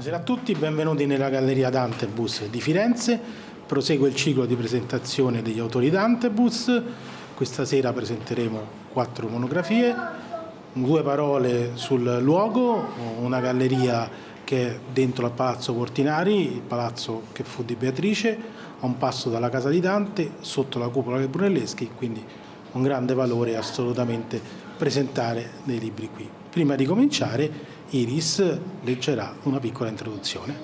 Buonasera a tutti, benvenuti nella Galleria Dantebus di Firenze. Prosegue il ciclo di presentazione degli autori Dantebus. Questa sera presenteremo 4 monografie, 2 parole sul luogo, una galleria che è dentro al Palazzo Portinari, il palazzo che fu di Beatrice, a un passo dalla casa di Dante, sotto la cupola dei Brunelleschi, quindi un grande valore assolutamente presentare dei libri qui. Prima di cominciare, Iris leggerà una piccola introduzione.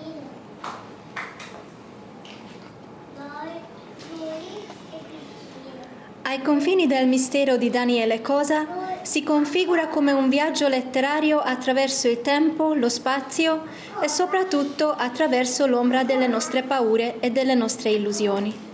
Ai confini del mistero di Daniele Cosa si configura come un viaggio letterario attraverso il tempo, lo spazio e soprattutto attraverso l'ombra delle nostre paure e delle nostre illusioni.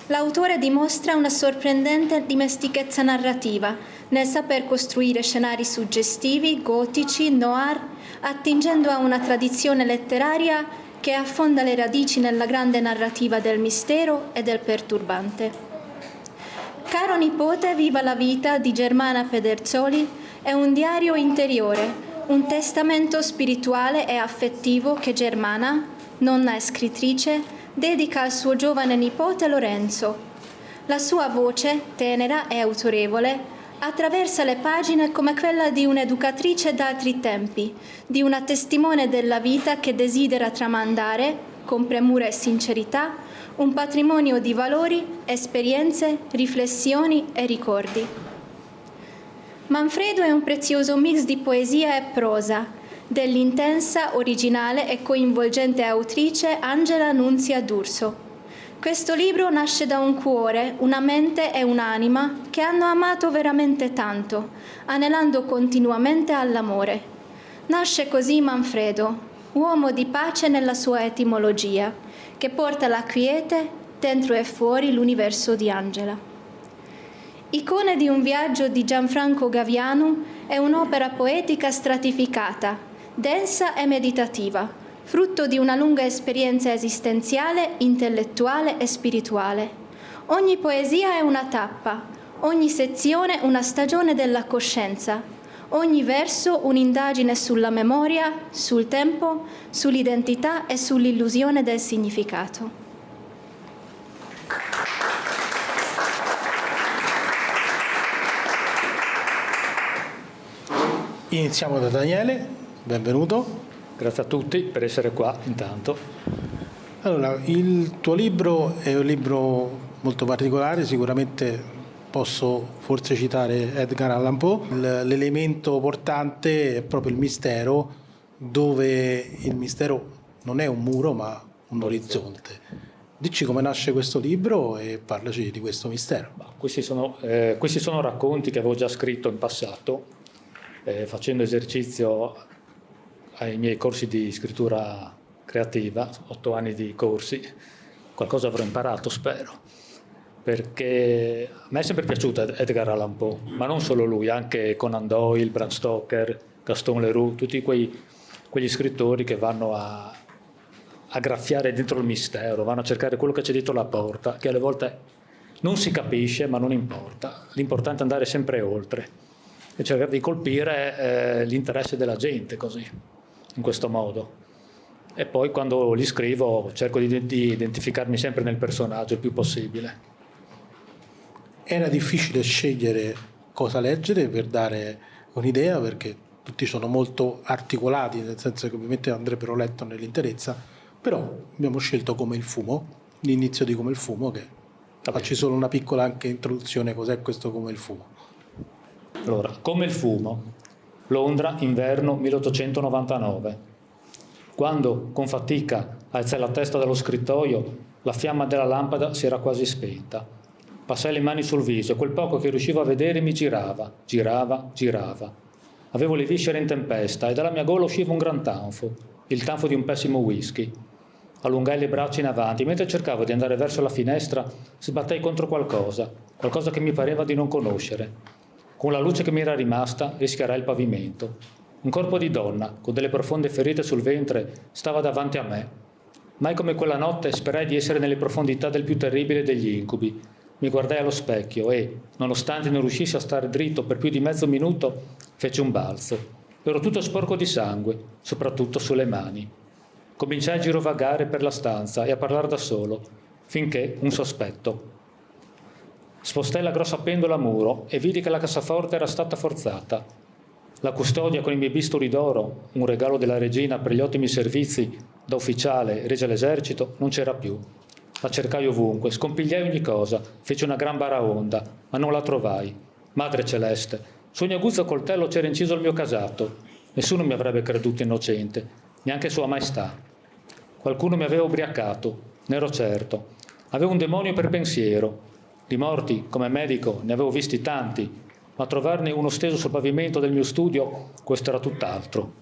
L'autore dimostra una sorprendente dimestichezza narrativa nel saper costruire scenari suggestivi, gotici, noir, attingendo a una tradizione letteraria che affonda le radici nella grande narrativa del mistero e del perturbante. Caro nipote, viva la vita di Germana Pederzoli è un diario interiore, un testamento spirituale e affettivo che Germana, nonna e scrittrice, dedica al suo giovane nipote Lorenzo. La sua voce, tenera e autorevole, attraversa le pagine come quella di un'educatrice d'altri tempi, di una testimone della vita che desidera tramandare, con premura e sincerità, un patrimonio di valori, esperienze, riflessioni e ricordi. Manfredo è un prezioso mix di poesia e prosa, dell'intensa, originale e coinvolgente autrice Angela Nunzia D'Urso. Questo libro nasce da un cuore, una mente e un'anima che hanno amato veramente tanto, anelando continuamente all'amore. Nasce così Manfredo, uomo di pace nella sua etimologia, che porta la quiete dentro e fuori l'universo di Angela. Icone di un viaggio di Gianfranco Gaviano è un'opera poetica stratificata, densa e meditativa, frutto di una lunga esperienza esistenziale, intellettuale e spirituale. Ogni poesia è una tappa, ogni sezione una stagione della coscienza, ogni verso un'indagine sulla memoria, sul tempo, sull'identità e sull'illusione del significato. Iniziamo da Daniele, benvenuto. Grazie a tutti per essere qua intanto. Allora, il tuo libro è un libro molto particolare, sicuramente posso forse citare Edgar Allan Poe. L'elemento portante è proprio il mistero, dove il mistero non è un muro ma un orizzonte. Dici come nasce questo libro e parlaci di questo mistero. Questi sono racconti che avevo già scritto in passato, facendo esercizio ai miei corsi di scrittura creativa, 8 anni di corsi. Qualcosa avrò imparato, spero, perché a me è sempre piaciuto Edgar Allan Poe, ma non solo lui, anche Conan Doyle, Bram Stoker, Gaston Leroux, tutti quegli scrittori che vanno a graffiare dentro il mistero, vanno a cercare quello che c'è dietro la porta, che alle volte non si capisce, ma non importa. L'importante è andare sempre oltre e cercare di colpire l'interesse della gente, così, in questo modo. E poi quando li scrivo cerco di identificarmi sempre nel personaggio il più possibile. Era difficile scegliere cosa leggere per dare un'idea, perché tutti sono molto articolati, nel senso che ovviamente andrebbero letto nell'interezza, però abbiamo scelto Come il fumo, l'inizio di Come il fumo, che facci solo una piccola anche introduzione, cos'è questo Come il fumo. Allora, Come il fumo, Londra, inverno 1899. Quando, con fatica, alzai la testa dallo scrittoio, la fiamma della lampada si era quasi spenta. Passai le mani sul viso e quel poco che riuscivo a vedere mi girava. Avevo le viscere in tempesta e dalla mia gola usciva un gran tanfo, il tanfo di un pessimo whisky. Allungai le braccia in avanti, mentre cercavo di andare verso la finestra, sbattei contro qualcosa che mi pareva di non conoscere. Con la luce che mi era rimasta, rischiarai il pavimento. Un corpo di donna, con delle profonde ferite sul ventre, stava davanti a me. Mai come quella notte sperai di essere nelle profondità del più terribile degli incubi. Mi guardai allo specchio e, nonostante non riuscissi a stare dritto per più di mezzo minuto, feci un balzo. Ero tutto sporco di sangue, soprattutto sulle mani. Cominciai a girovagare per la stanza e a parlare da solo, finché un sospetto. Spostai la grossa pendola a muro e vidi che la cassaforte era stata forzata. La custodia con i miei bisturi d'oro, un regalo della regina per gli ottimi servizi da ufficiale resi all'esercito, non c'era più. La cercai ovunque, scompigliai ogni cosa, feci una gran baraonda, ma non la trovai. Madre celeste, su ogni aguzzo coltello c'era inciso il mio casato. Nessuno mi avrebbe creduto innocente, neanche Sua Maestà. Qualcuno mi aveva ubriacato, ne ero certo. Avevo un demonio per pensiero. Di morti, come medico, ne avevo visti tanti, ma trovarne uno steso sul pavimento del mio studio, questo era tutt'altro.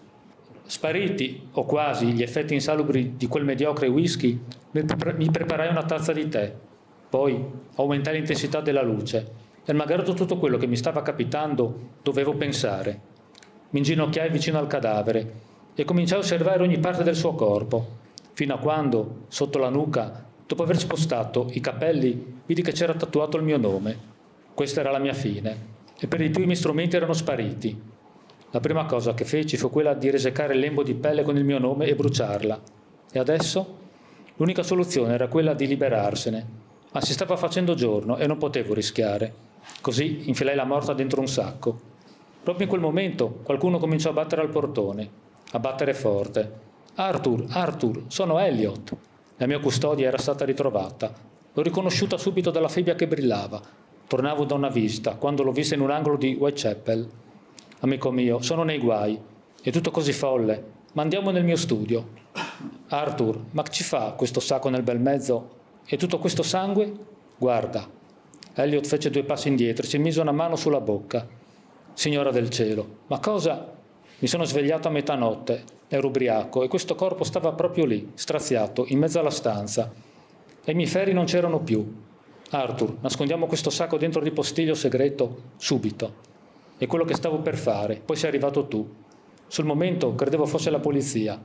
Spariti, o quasi, gli effetti insalubri di quel mediocre whisky, mi preparai una tazza di tè. Poi aumentai l'intensità della luce e, malgrado tutto quello che mi stava capitando, dovevo pensare. Mi inginocchiai vicino al cadavere e cominciai a osservare ogni parte del suo corpo, fino a quando, sotto la nuca, dopo aver spostato i capelli, vidi che c'era tatuato il mio nome. Questa era la mia fine, e per di più i miei strumenti erano spariti. La prima cosa che feci fu quella di resecare il lembo di pelle con il mio nome e bruciarla. E adesso? L'unica soluzione era quella di liberarsene, ma si stava facendo giorno e non potevo rischiare. Così infilai la morta dentro un sacco. Proprio in quel momento qualcuno cominciò a battere al portone, a battere forte. Arthur, Arthur, sono Elliot. La mia custodia era stata ritrovata. L'ho riconosciuta subito dalla fibbia che brillava. Tornavo da una visita, quando l'ho vista in un angolo di Whitechapel. Amico mio, sono nei guai. È tutto così folle. Ma andiamo nel mio studio. Arthur, ma che ci fa questo sacco nel bel mezzo? E tutto questo sangue? Guarda. Elliot fece 2 passi indietro e si mise una mano sulla bocca. Signora del cielo, ma cosa? Mi sono svegliato a metà notte, ero ubriaco e questo corpo stava proprio lì, straziato, in mezzo alla stanza. E i miei ferri non c'erano più. Arthur, nascondiamo questo sacco dentro il ripostiglio segreto, subito. È quello che stavo per fare, poi sei arrivato tu. Sul momento credevo fosse la polizia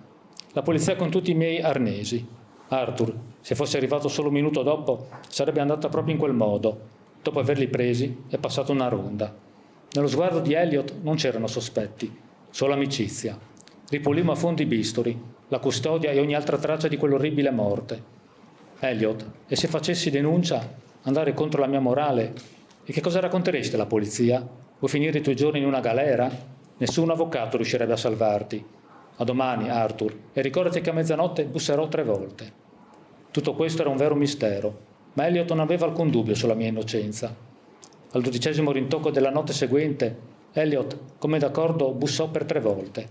con tutti i miei arnesi. Arthur, se fosse arrivato solo un minuto dopo, sarebbe andata proprio in quel modo. Dopo averli presi, è passata una ronda. Nello sguardo di Elliot non c'erano sospetti, solo amicizia. Ripulimmo a fondo i bisturi, la custodia e ogni altra traccia di quell'orribile morte. Elliot, e se facessi denuncia, andare contro la mia morale? E che cosa racconteresti alla polizia? Vuoi finire i tuoi giorni in una galera? Nessun avvocato riuscirebbe a salvarti. A domani, Arthur, e ricordati che a mezzanotte busserò 3 volte. Tutto questo era un vero mistero, ma Elliot non aveva alcun dubbio sulla mia innocenza. Al 12° rintocco della notte seguente, Elliot, come d'accordo, bussò per 3 volte.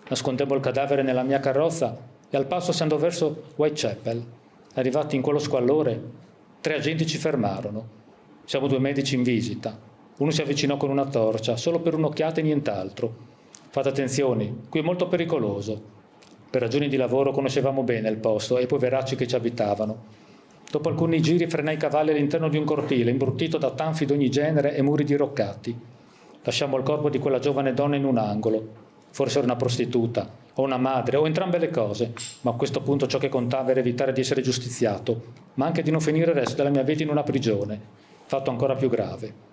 Nascondemmo il cadavere nella mia carrozza e al passo si andò verso Whitechapel. Arrivati in quello squallore, 3 agenti ci fermarono. Siamo 2 medici in visita. Uno si avvicinò con una torcia, solo per un'occhiata e nient'altro. Fate attenzione, qui è molto pericoloso. Per ragioni di lavoro conoscevamo bene il posto e i poveracci che ci abitavano. Dopo alcuni giri frenai i cavalli all'interno di un cortile, imbruttito da tanfi d'ogni genere e muri diroccati. Lasciammo il corpo di quella giovane donna in un angolo. Forse era una prostituta, o una madre, o entrambe le cose, ma a questo punto ciò che contava era evitare di essere giustiziato, ma anche di non finire il resto della mia vita in una prigione, fatto ancora più grave.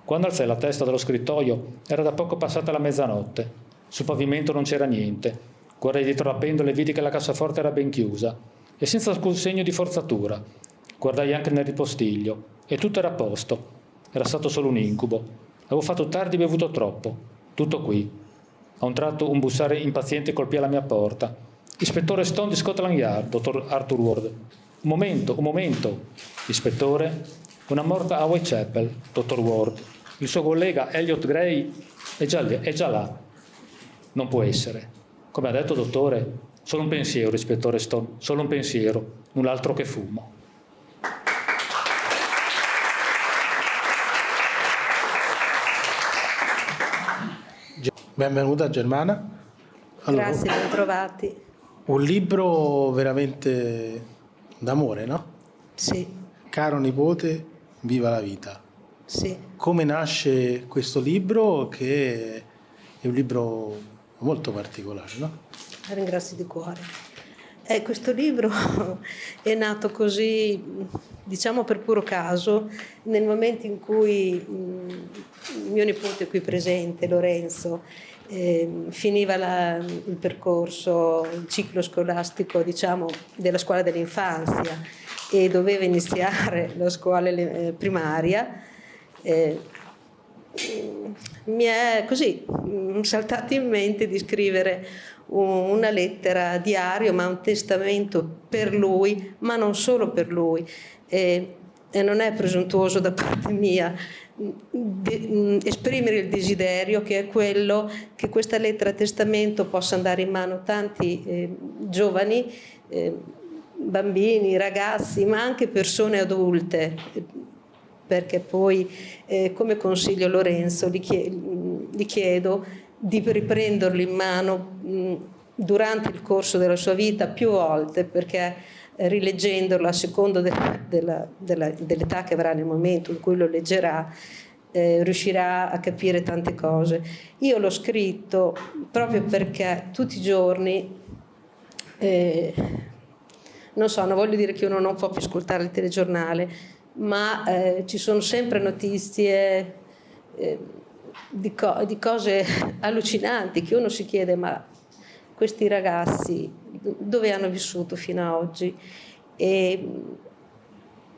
Quando alzai la testa dallo scrittoio, era da poco passata la mezzanotte. Sul pavimento non c'era niente. Guardai dietro la pendola e vidi che la cassaforte era ben chiusa, e senza alcun segno di forzatura. Guardai anche nel ripostiglio, e tutto era a posto. Era stato solo un incubo. Avevo fatto tardi e bevuto troppo. Tutto qui. A un tratto un bussare impaziente colpì alla mia porta. Ispettore Stone di Scotland Yard, dottor Arthur Ward. Un momento. Ispettore, una morta a Whitechapel, dottor Ward. Il suo collega Elliot Gray è già là. Non può essere. Come ha detto, dottore, solo un pensiero, ispettore Stone, solo un pensiero, null'altro che fumo. Benvenuta Germana. Allora, grazie, ben trovati. Un libro veramente d'amore, no? Sì. Caro nipote, viva la vita. Sì. Come nasce questo libro, che è un libro molto particolare, no? La ringrazio di cuore. Questo libro è nato così, diciamo per puro caso, nel momento in cui mio nipote qui presente, Lorenzo, finiva il percorso, il ciclo scolastico, diciamo, della scuola dell'infanzia e doveva iniziare la scuola primaria. Mi è così saltato in mente di scrivere una lettera diario, ma un testamento per lui, ma non solo per lui. E non è presuntuoso da parte mia esprimere il desiderio che è quello che questa lettera testamento possa andare in mano a tanti giovani, bambini, ragazzi, ma anche persone adulte, perché poi come consiglio Lorenzo gli chiedo di riprenderlo in mano durante il corso della sua vita più volte, perché rileggendolo a seconda dell'età che avrà nel momento in cui lo leggerà, riuscirà a capire tante cose. Io l'ho scritto proprio perché tutti i giorni, non so, non voglio dire che uno non può più ascoltare il telegiornale, ma ci sono sempre notizie di cose allucinanti che uno si chiede: ma questi ragazzi dove hanno vissuto fino ad oggi? E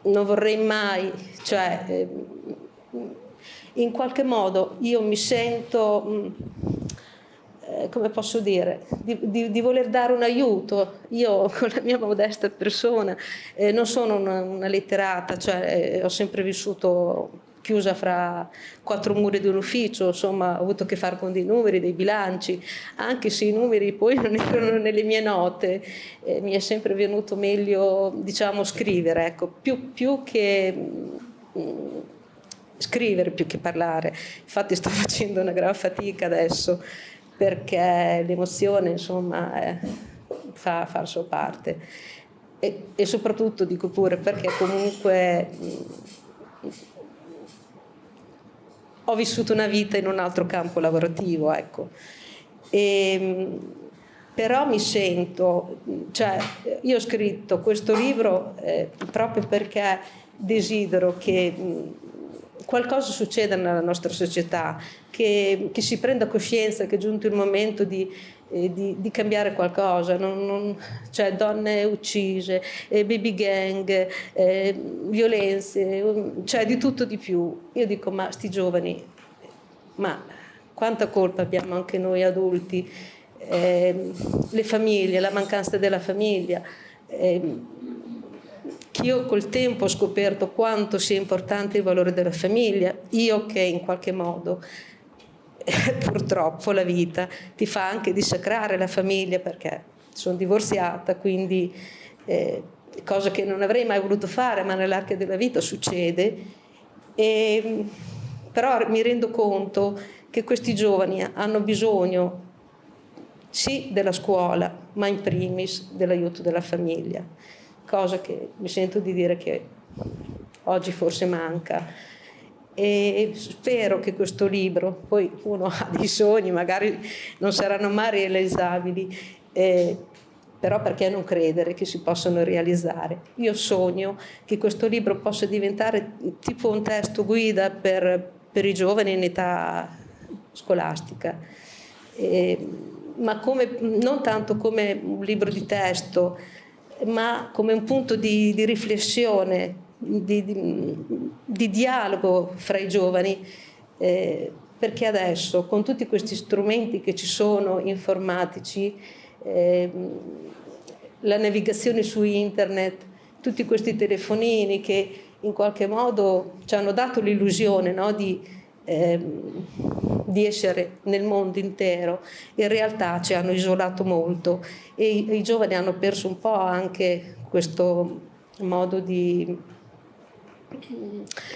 non vorrei mai, cioè in qualche modo io mi sento, come posso dire, di voler dare un aiuto. Io con la mia modesta persona non sono una letterata, cioè ho sempre vissuto chiusa fra quattro mura di un ufficio, insomma ho avuto a che fare con dei numeri, dei bilanci, anche se i numeri poi non erano nelle mie note, mi è sempre venuto meglio, diciamo, scrivere, ecco, più che scrivere, più che parlare. Infatti sto facendo una gran fatica adesso, perché l'emozione, insomma, fa la sua parte, e soprattutto dico pure perché comunque ho vissuto una vita in un altro campo lavorativo, ecco. Però mi sento, cioè io ho scritto questo libro proprio perché desidero che qualcosa succeda nella nostra società, che si prenda coscienza che è giunto il momento di cambiare qualcosa, cioè donne uccise, baby gang, violenze, cioè di tutto di più. Io dico: ma sti giovani, ma quanta colpa abbiamo anche noi adulti, le famiglie, la mancanza della famiglia, che io col tempo ho scoperto quanto sia importante il valore della famiglia, io che in qualche modo purtroppo la vita ti fa anche dissacrare la famiglia, perché sono divorziata, quindi cosa che non avrei mai voluto fare, ma nell'arco della vita succede. Però mi rendo conto che questi giovani hanno bisogno sì della scuola, ma in primis dell'aiuto della famiglia, cosa che mi sento di dire che oggi forse manca. E spero che questo libro, poi uno ha dei sogni, magari non saranno mai realizzabili, però perché non credere che si possano realizzare? Io sogno che questo libro possa diventare tipo un testo guida per i giovani in età scolastica, ma non tanto come un libro di testo, ma come un punto di riflessione, di dialogo fra i giovani, perché adesso con tutti questi strumenti che ci sono informatici, la navigazione su internet, tutti questi telefonini che in qualche modo ci hanno dato l'illusione, no, di essere nel mondo intero, in realtà ci hanno isolato molto, e i giovani hanno perso un po' anche questo modo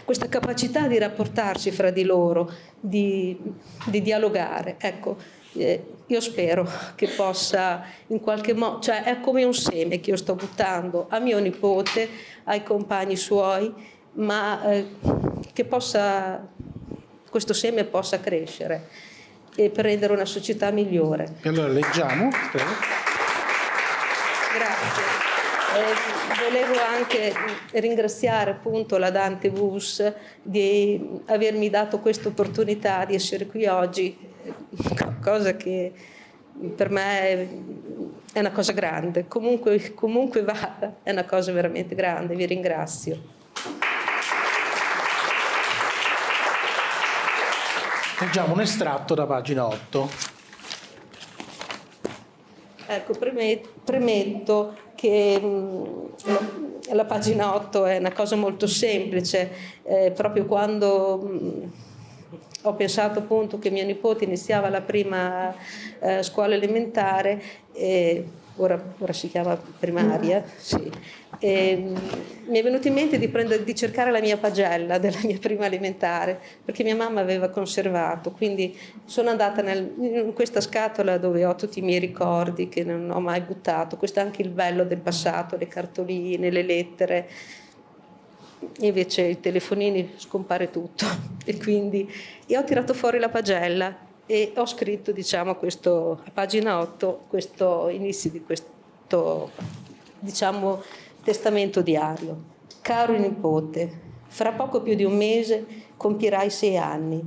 questa capacità di rapportarsi fra di loro, di dialogare. Ecco, io spero che possa in qualche modo, cioè è come un seme che io sto buttando a mio nipote, ai compagni suoi, ma che questo seme possa crescere e per rendere una società migliore. E allora leggiamo, prego. Grazie. Volevo anche ringraziare appunto la Dante Bus di avermi dato questa opportunità di essere qui oggi cosa che per me è una cosa grande. Comunque vada, è una cosa veramente grande. Vi ringrazio. Leggiamo un estratto da pagina 8. Ecco, premetto che la pagina 8 è una cosa molto semplice, proprio quando ho pensato appunto che mio nipote iniziava la prima scuola elementare, ora si chiama primaria, sì. Mi è venuto in mente di cercare la mia pagella della mia prima elementare, perché mia mamma aveva conservato, quindi sono andata in questa scatola dove ho tutti i miei ricordi che non ho mai buttato. Questo è anche il bello del passato, le cartoline, le lettere. Invece i telefonini scompare tutto e quindi io ho tirato fuori la pagella e ho scritto, diciamo, a pagina 8, questo inizio di questo, diciamo, testamento diario. Caro nipote, fra poco più di un mese compierai 6 anni,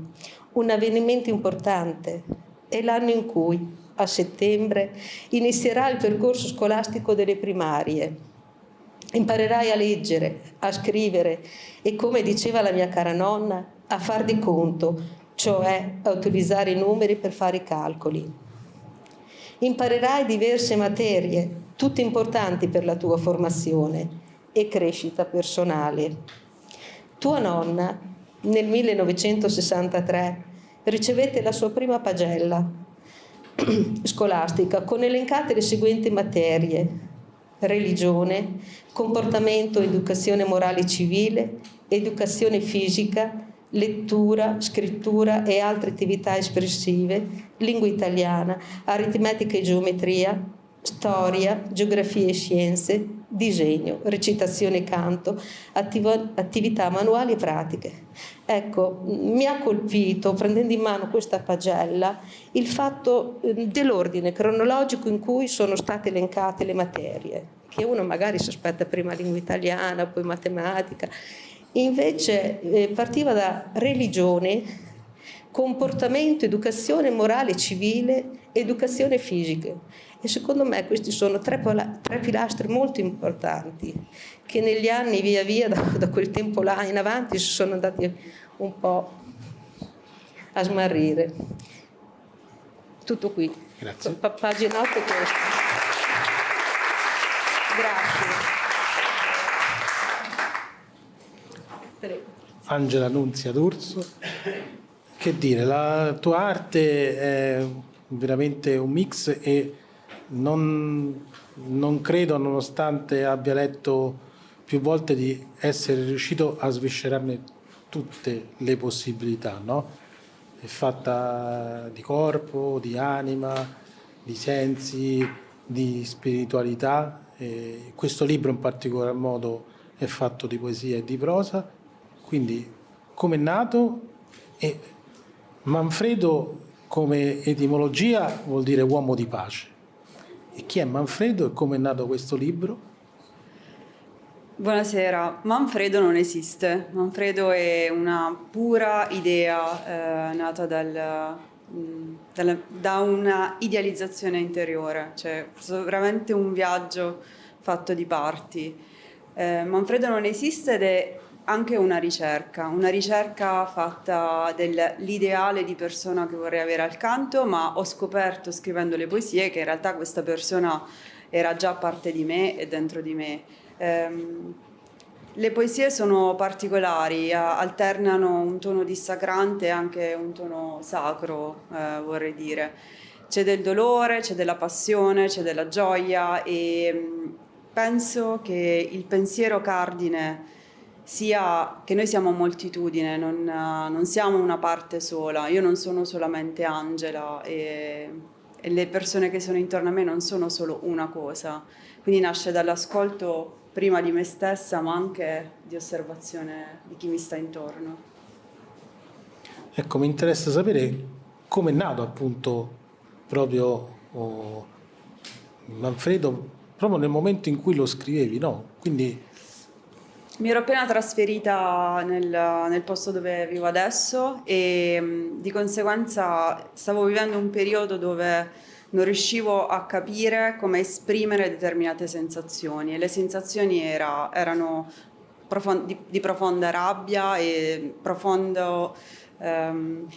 un avvenimento importante. È l'anno in cui, a settembre, inizierà il percorso scolastico delle primarie. Imparerai a leggere, a scrivere e, come diceva la mia cara nonna, a far di conto, cioè a utilizzare i numeri per fare i calcoli. Imparerai diverse materie, tutte importanti per la tua formazione e crescita personale. Tua nonna, nel 1963, ricevette la sua prima pagella scolastica con elencate le seguenti materie: religione, comportamento, educazione morale e civile, educazione fisica, lettura, scrittura e altre attività espressive, lingua italiana, aritmetica e geometria, storia, geografia e scienze, disegno, recitazione e canto, attività manuali e pratiche. Ecco, mi ha colpito, prendendo in mano questa pagella, il fatto dell'ordine cronologico in cui sono state elencate le materie, che uno magari si aspetta prima lingua italiana, poi matematica. Invece partiva da religione, comportamento, educazione morale e civile, educazione fisica. E secondo me questi sono tre pilastri molto importanti che negli anni, via via, da quel tempo là in avanti, si sono andati un po' a smarrire. Tutto qui. Grazie. Pagina 8 questo. Grazie. Angela Nunzia D'Urso. Che dire, la tua arte è veramente un mix e non credo, nonostante abbia letto più volte, di essere riuscito a sviscerarne tutte le possibilità, no? È fatta di corpo, di anima, di sensi, di spiritualità. E questo libro in particolar modo è fatto di poesia e di prosa. Quindi, come è nato? E Manfredo, come etimologia, vuol dire uomo di pace. E chi è Manfredo e come è nato questo libro? Buonasera. Manfredo non esiste. Manfredo è una pura idea nata da una idealizzazione interiore, cioè veramente un viaggio fatto di parti. Manfredo non esiste ed è anche una ricerca fatta dell'ideale di persona che vorrei avere accanto, ma ho scoperto scrivendo le poesie che in realtà questa persona era già parte di me e dentro di me. Le poesie sono particolari, alternano un tono dissacrante e anche un tono sacro, vorrei dire. C'è del dolore, c'è della passione, c'è della gioia e penso che il pensiero cardine sia che noi siamo moltitudine, non siamo una parte sola. Io non sono solamente Angela e le persone che sono intorno a me non sono solo una cosa. Quindi nasce dall'ascolto prima di me stessa, ma anche di osservazione di chi mi sta intorno. Ecco, mi interessa sapere come è nato appunto proprio Manfredo, proprio nel momento in cui lo scrivevi, no? Quindi Mi ero appena trasferita nel posto dove vivo adesso e di conseguenza stavo vivendo un periodo dove non riuscivo a capire come esprimere determinate sensazioni, e le sensazioni erano di profonda rabbia e profondo... non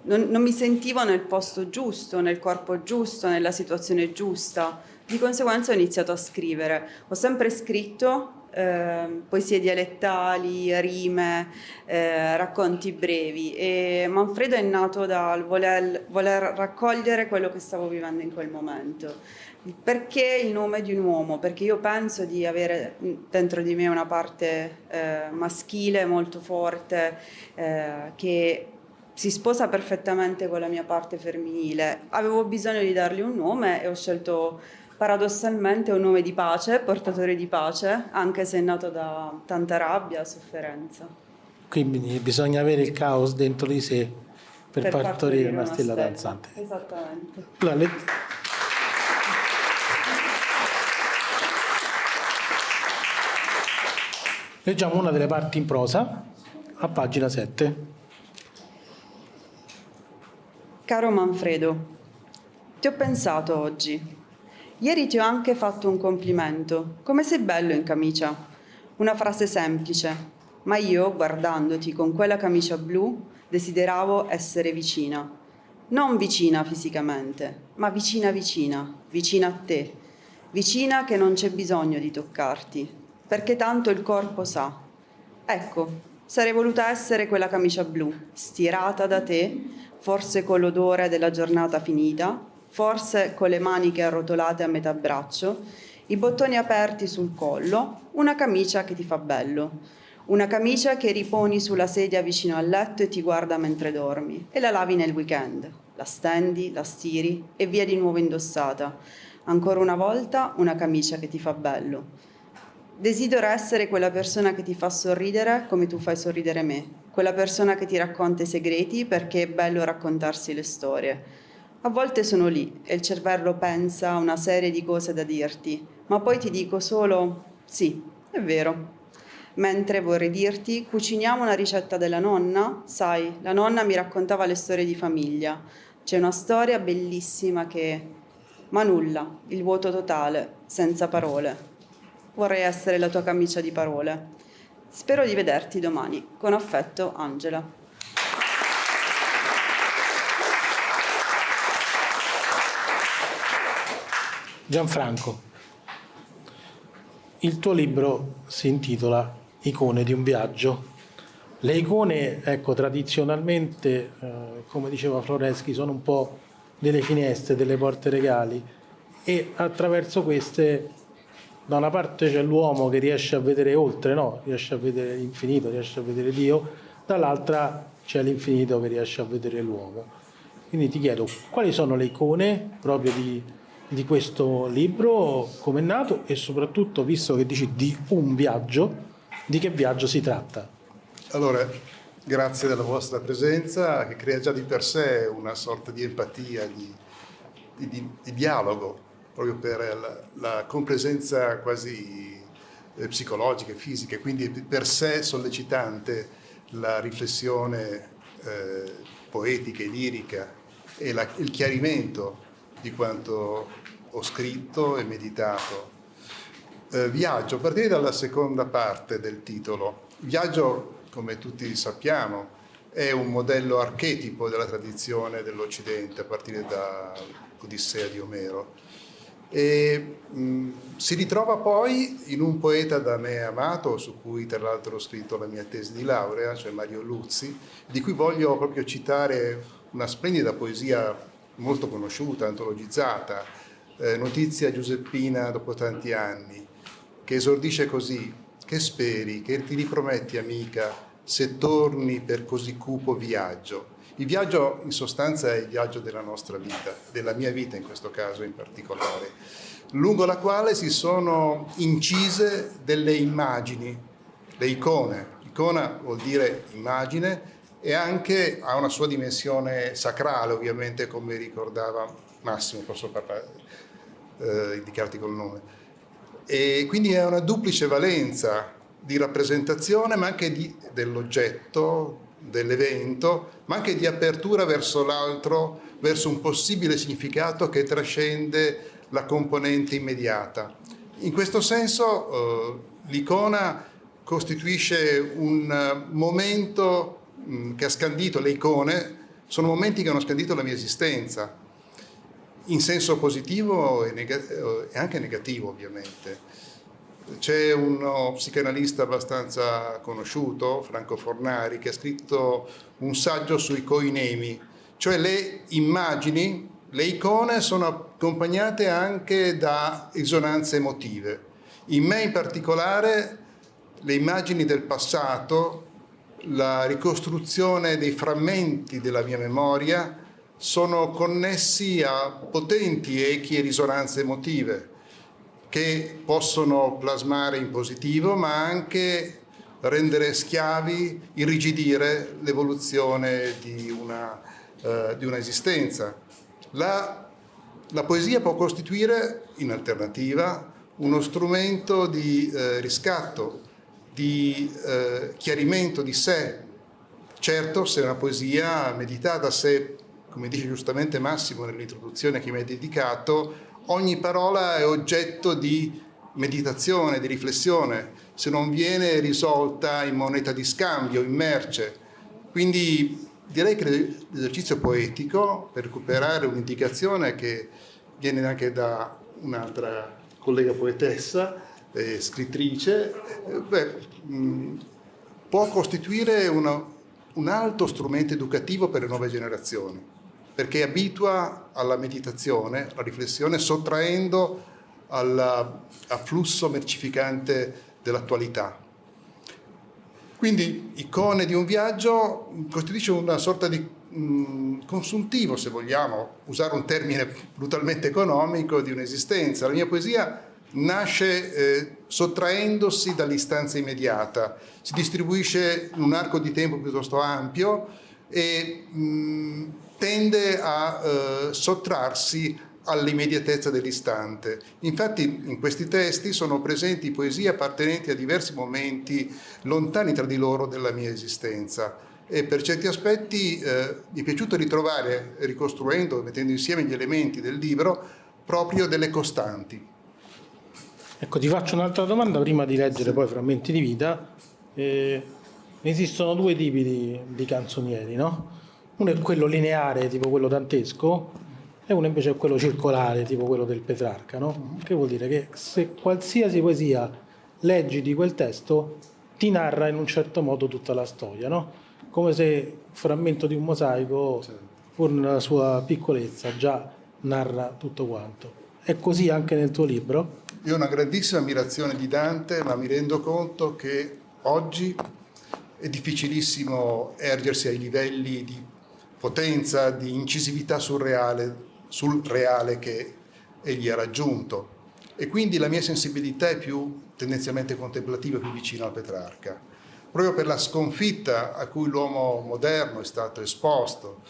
mi sentivo nel posto giusto, nel corpo giusto, nella situazione giusta. Di conseguenza ho iniziato a scrivere. Ho sempre scritto poesie dialettali, rime, racconti brevi, e Manfredo è nato dal voler raccogliere quello che stavo vivendo in quel momento. Perché il nome di un uomo? Perché io penso di avere dentro di me una parte maschile molto forte, che si sposa perfettamente con la mia parte femminile. Avevo bisogno di dargli un nome e ho scelto paradossalmente un nome di pace, portatore di pace, anche se è nato da tanta rabbia e sofferenza. Quindi bisogna avere il caos dentro di sé per partorire una stella danzante. Esattamente. Allora, leggiamo una delle parti in prosa, a pagina 7. Caro Manfredo, ti ho pensato oggi. Ieri ti ho anche fatto un complimento. Come sei bello in camicia. Una frase semplice, ma io, guardandoti con quella camicia blu, desideravo essere vicina. Non vicina fisicamente, ma vicina vicina, vicina a te. Vicina che non c'è bisogno di toccarti, perché tanto il corpo sa. Ecco, sarei voluta essere quella camicia blu, stirata da te, forse con l'odore della giornata finita, forse con le maniche arrotolate a metà braccio, i bottoni aperti sul collo, una camicia che ti fa bello, una camicia che riponi sulla sedia vicino al letto e ti guarda mentre dormi, e la lavi nel weekend, la stendi, la stiri e via di nuovo indossata. Ancora una volta una camicia che ti fa bello. Desidero essere quella persona che ti fa sorridere come tu fai sorridere me, quella persona che ti racconta i segreti perché è bello raccontarsi le storie. A volte sono lì e il cervello pensa a una serie di cose da dirti, ma poi ti dico solo sì, è vero. Mentre vorrei dirti, cuciniamo una ricetta della nonna? Sai, la nonna mi raccontava le storie di famiglia. C'è una storia bellissima che... Ma nulla, il vuoto totale, senza parole. Vorrei essere la tua camicia di parole. Spero di vederti domani. Con affetto, Angela. Gianfranco, il tuo libro si intitola Icone di un viaggio. Le icone, ecco, tradizionalmente, come diceva Floreschi, sono un po' delle finestre, delle porte regali, e attraverso queste da una parte c'è l'uomo che riesce a vedere oltre, no? Riesce a vedere l'infinito, riesce a vedere Dio, dall'altra c'è l'infinito che riesce a vedere l'uomo. Quindi ti chiedo, quali sono le icone proprio di questo libro, come è nato, e soprattutto, visto che dici di un viaggio, di che viaggio si tratta? Allora, grazie della vostra presenza, che crea già di per sé una sorta di empatia, di dialogo, proprio per la compresenza quasi psicologica e fisica, quindi per sé sollecitante la riflessione poetica e lirica e il chiarimento di quanto ho scritto e meditato. Viaggio, a partire dalla seconda parte del titolo. Viaggio, come tutti sappiamo, è un modello archetipo della tradizione dell'Occidente, a partire dall'Odissea di Omero. E si ritrova poi in un poeta da me amato, su cui tra l'altro ho scritto la mia tesi di laurea, cioè Mario Luzzi, di cui voglio proprio citare una splendida poesia molto conosciuta, antologizzata, Notizia Giuseppina dopo tanti anni, che esordisce così: che speri, che ti riprometti amica, se torni per così cupo viaggio. Il viaggio in sostanza è il viaggio della nostra vita, della mia vita in questo caso in particolare, lungo la quale si sono incise delle immagini, le icone. Icona vuol dire immagine e anche ha una sua dimensione sacrale, ovviamente, come ricordava Massimo, posso parlare, indicarti col nome. E quindi è una duplice valenza di rappresentazione, ma anche dell'oggetto, dell'evento, ma anche di apertura verso l'altro, verso un possibile significato che trascende la componente immediata. In questo senso l'icona costituisce un momento che ha scandito, le icone sono momenti che hanno scandito la mia esistenza, in senso positivo e anche negativo ovviamente. C'è uno psicanalista abbastanza conosciuto, Franco Fornari, che ha scritto un saggio sui coinemi, cioè le immagini, le icone sono accompagnate anche da risonanze emotive. In me in particolare le immagini del passato, la ricostruzione dei frammenti della mia memoria sono connessi a potenti echi e risonanze emotive che possono plasmare in positivo, ma anche rendere schiavi, irrigidire l'evoluzione di una esistenza. La poesia può costituire, in alternativa, uno strumento di riscatto, di chiarimento di sé. Certo, se è una poesia meditata, se, come dice giustamente Massimo nell'introduzione che mi ha dedicato, ogni parola è oggetto di meditazione, di riflessione, se non viene risolta in moneta di scambio, in merce. Quindi direi che l'esercizio poetico, per recuperare un'indicazione che viene anche da un'altra collega poetessa, scrittrice, può costituire un alto strumento educativo per le nuove generazioni, perché abitua alla meditazione, alla riflessione, sottraendo afflusso mercificante dell'attualità. Quindi icone di un viaggio costituisce una sorta di consuntivo, se vogliamo usare un termine brutalmente economico, di un'esistenza. La mia poesia nasce sottraendosi dall'istanza immediata, si distribuisce in un arco di tempo piuttosto ampio e tende a sottrarsi all'immediatezza dell'istante. Infatti in questi testi sono presenti poesie appartenenti a diversi momenti lontani tra di loro della mia esistenza e per certi aspetti mi è piaciuto ritrovare, ricostruendo, mettendo insieme gli elementi del libro, proprio delle costanti. Ecco, ti faccio un'altra domanda prima di leggere poi Frammenti di vita. Esistono due tipi di canzonieri, no? Uno è quello lineare, tipo quello dantesco, e uno invece è quello circolare, tipo quello del Petrarca, no? Che vuol dire che se qualsiasi poesia leggi di quel testo ti narra in un certo modo tutta la storia, no? Come se un frammento di un mosaico, pur nella sua piccolezza, già narra tutto quanto. È così anche nel tuo libro? Io ho una grandissima ammirazione di Dante, ma mi rendo conto che oggi è difficilissimo ergersi ai livelli di potenza, di incisività sul reale che egli ha raggiunto. E quindi la mia sensibilità è più tendenzialmente contemplativa, più vicina al Petrarca, proprio per la sconfitta a cui l'uomo moderno è stato esposto.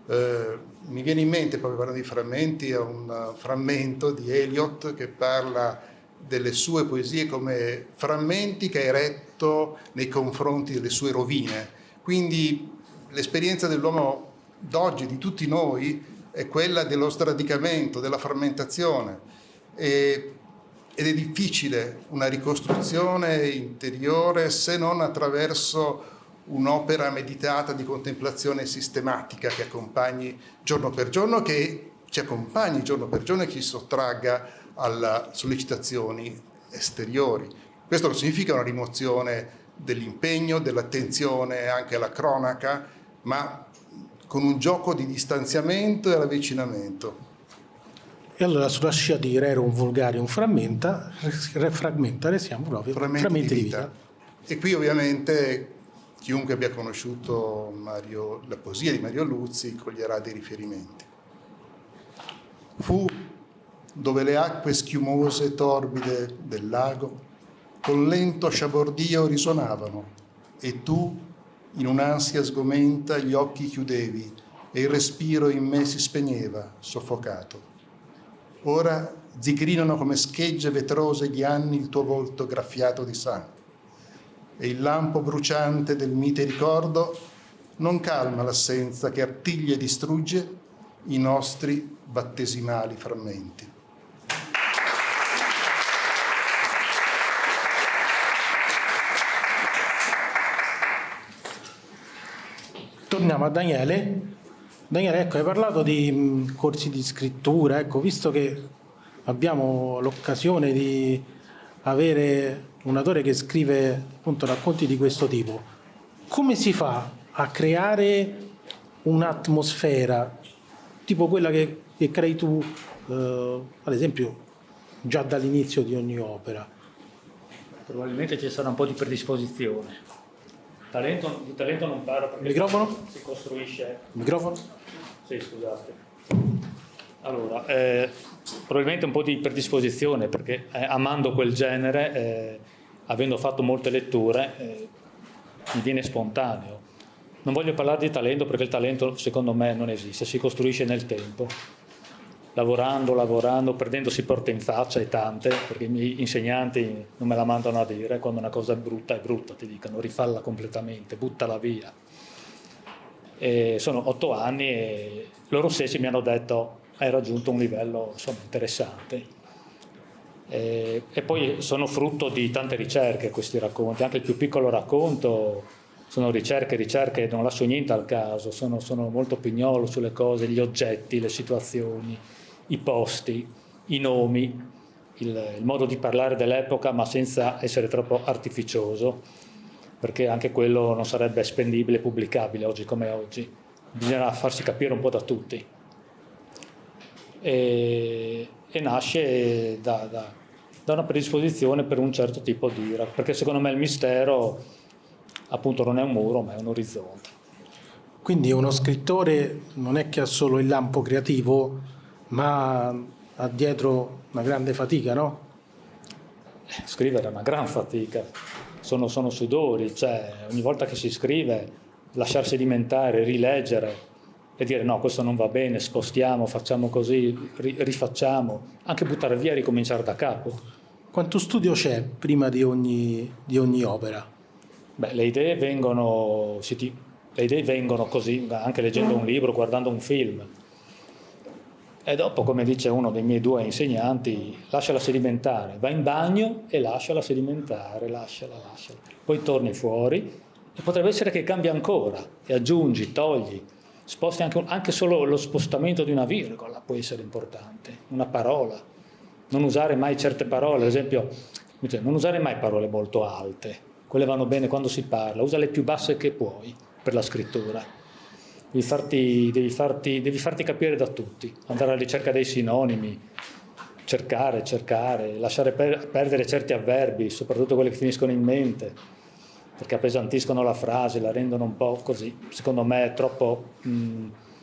Mi viene in mente, proprio parlando di frammenti, un frammento di Eliot che parla delle sue poesie come frammenti che ha eretto nei confronti delle sue rovine. Quindi l'esperienza dell'uomo d'oggi, di tutti noi, è quella dello sradicamento, della frammentazione ed è difficile una ricostruzione interiore se non attraverso un'opera meditata di contemplazione sistematica che accompagni giorno per giorno, che ci accompagni giorno per giorno e ci sottragga alle sollecitazioni esteriori. Questo non significa una rimozione dell'impegno, dell'attenzione anche alla cronaca, ma con un gioco di distanziamento e ravvicinamento. E allora sulla scia di Rerum Vulgarium Fragmenta restiamo proprio frammenti di vita. E qui ovviamente chiunque abbia conosciuto la poesia di Mario Luzzi coglierà dei riferimenti. Fu dove le acque schiumose e torbide del lago con lento sciabordio risonavano e tu, in un'ansia sgomenta, gli occhi chiudevi e il respiro in me si spegneva, soffocato. Ora zigrinano come schegge vetrose di anni il tuo volto graffiato di sangue. e il lampo bruciante del mite ricordo non calma l'assenza che attiglia e distrugge i nostri battesimali frammenti. Torniamo a Daniele. Daniele, ecco, hai parlato di corsi di scrittura, ecco, visto che abbiamo l'occasione di avere un autore che scrive appunto racconti di questo tipo, come si fa a creare un'atmosfera tipo quella che crei tu, ad esempio, già dall'inizio di ogni opera? Probabilmente ci sarà un po' di predisposizione. Di talento non parlo perché Microfono? si costruisce. Microfono? Sì, scusate. Allora, probabilmente un po' di predisposizione perché amando quel genere, avendo fatto molte letture, mi viene spontaneo. Non voglio parlare di talento perché il talento secondo me non esiste, si costruisce nel tempo, lavorando, prendendosi porte in faccia e tante, perché i miei insegnanti non me la mandano a dire, quando una cosa è brutta, ti dicono rifalla completamente, buttala via. E sono 8 anni e loro stessi mi hanno detto hai raggiunto un livello insomma, interessante. E poi sono frutto di tante ricerche questi racconti, anche il più piccolo racconto sono ricerche, non lascio niente al caso, sono molto pignolo sulle cose, gli oggetti, le situazioni, i posti, i nomi, il modo di parlare dell'epoca, ma senza essere troppo artificioso, perché anche quello non sarebbe spendibile, pubblicabile oggi come oggi. Bisogna farsi capire un po' da tutti. E nasce da una predisposizione per un certo tipo di... perché secondo me il mistero appunto non è un muro, ma è un orizzonte. Quindi uno scrittore non è che ha solo il lampo creativo, ma ha dietro una grande fatica, no? Scrivere è una gran fatica, sono sudori, cioè ogni volta che si scrive lasciar sedimentare, rileggere e dire no, questo non va bene, spostiamo, facciamo così, rifacciamo, anche buttare via e ricominciare da capo. Quanto studio c'è prima di ogni opera? Beh, le idee vengono così, anche leggendo un libro, guardando un film. E dopo, come dice uno dei miei 2 insegnanti, lasciala sedimentare, va in bagno e lasciala sedimentare, lasciala. Poi torni fuori e potrebbe essere che cambia ancora e aggiungi, togli, sposti anche solo lo spostamento di una virgola può essere importante, una parola. Non usare mai certe parole, ad esempio, non usare mai parole molto alte. Quelle vanno bene quando si parla, usa le più basse che puoi per la scrittura. Devi farti capire da tutti, andare alla ricerca dei sinonimi, cercare, lasciare perdere certi avverbi, soprattutto quelli che finiscono in mente, perché appesantiscono la frase, la rendono un po' così, secondo me è troppo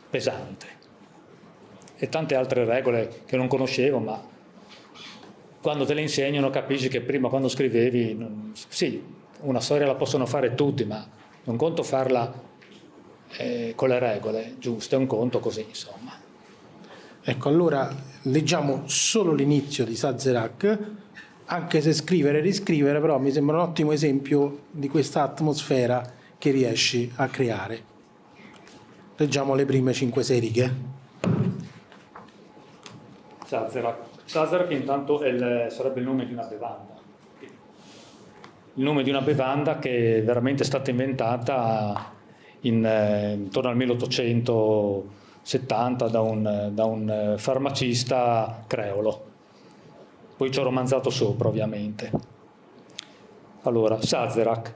pesante. E tante altre regole che non conoscevo, ma quando te le insegnano capisci che prima quando scrivevi, sì, una storia la possono fare tutti, ma non conto farla con le regole giuste, è un conto così, insomma. Ecco, allora leggiamo solo l'inizio di Sazerac, anche se scrivere e riscrivere, però mi sembra un ottimo esempio di questa atmosfera che riesci a creare. Leggiamo le prime 5-6 righe. Sazerac intanto sarebbe il nome di una bevanda. Il nome di una bevanda che è veramente stata inventata intorno al 1870 da un farmacista creolo. Poi ci ho romanzato sopra, ovviamente. Allora, Sazerac,